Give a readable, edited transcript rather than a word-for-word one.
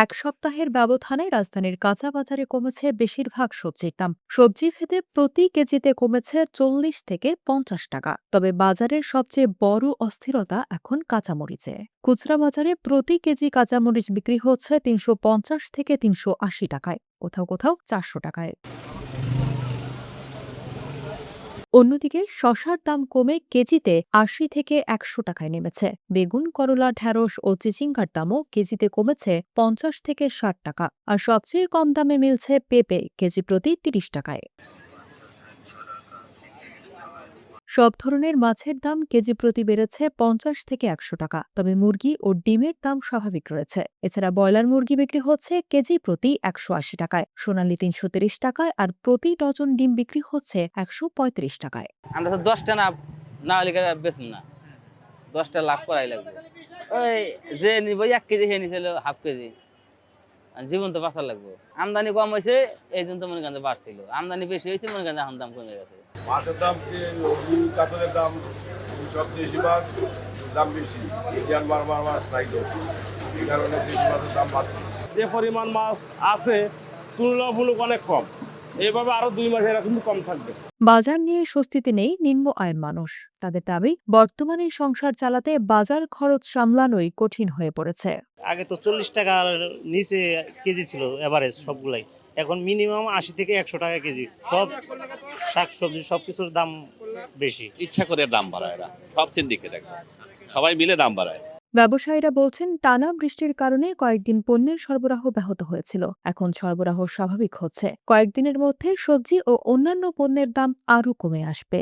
এক সপ্তাহের ব্যবধানে রাজধানীর কাঁচা বাজারে কমেছে বেশিরভাগ সবজির দাম। সবজি ভেদে প্রতি কেজিতে কমেছে ৪০ থেকে ৫০ টাকা। তবে বাজারের সবচেয়ে বড় অস্থিরতা এখন কাঁচামরিচে। খুচরা বাজারে প্রতি কেজি কাঁচামরিচ বিক্রি হচ্ছে ৩৫০ থেকে ৩৮০ টাকায়, কোথাও কোথাও ৪০০ টাকায়। অন্যদিকে শসার দাম কমে কেজিতে ৮০ থেকে ১০০ টাকায় নেমেছে। বেগুন, করলা, ঢেঁড়স ও চিচিঙ্গার দামও কেজিতে কমেছে ৫০ থেকে ৬০ টাকা। আর সবচেয়ে কম দামে মিলছে পেঁপে, কেজি প্রতি ৩০ টাকায়। সব ধরনের মাছের দাম কেজি প্রতি বেড়েছে ৫০ থেকে ১০০ টাকা। তবে মুরগি ও ডিমের দাম স্বাভাবিক রয়েছে। এছাড়া ব্রয়লার মুরগি বিক্রি হচ্ছে কেজি প্রতি ১৮০ টাকায়, সোনালী ৩৩০ টাকায়, আর প্রতি ডজন ডিম বিক্রি হচ্ছে ১৩৫ টাকায়। আমরা তো ১০টা না না হলে বেচুন না, ১০টা লাভ করাই লাগবে। ওই যে নিব ১ কেজি খেয়ে নিছিল হাফ কেজি, জীবন তো বাঁচা লাগবে। আমদানি কম হয়েছে এই জন্য তো মনে করেন বাড়ছিল, আমদানি বেশি হয়েছে মনে করেন এখন দাম কমে গেছে। মাছের দাম কাতলের দাম সব দেশি মাছ দাম বেশি, ইন্ডিয়ান বার্মার মাছ নাই তো, এই কারণে দেশি মাছের দাম বাড়ছে। যে পরিমাণ মাছ আছে তুলনামূলক অনেক কম, এইভাবে আরো ২ মাস এরকম কম থাকবে। বাজার নিয়ে স্বস্তিতে নেই নিম্ন আয়ের মানুষ। তাদের দাবি, বর্তমানে সংসার চালাতে বাজার খরচ সামলানোই কঠিন হয়ে পড়েছে। আগে তো ৪০ টাকার নিচে কেজি ছিল এভারেজ সবগুলাই, এখন মিনিমাম ৮০ থেকে ১০০ টাকা কেজি। সব শাকসবজি সবকিছুর দাম বেশি। ইচ্ছা করে দাম বাড়ায় এরা, সব সিন্ডিকেট একদম, সবাই মিলে দাম বাড়ায়। ব্যবসায়ীরা বলছেন, টানা বৃষ্টির কারণে কয়েকদিন পণ্যের সরবরাহ ব্যাহত হয়েছিল। এখন সরবরাহ স্বাভাবিক হচ্ছে। কয়েকদিনের মধ্যে সবজি ও অন্যান্য পণ্যের দাম আরও কমে আসবে।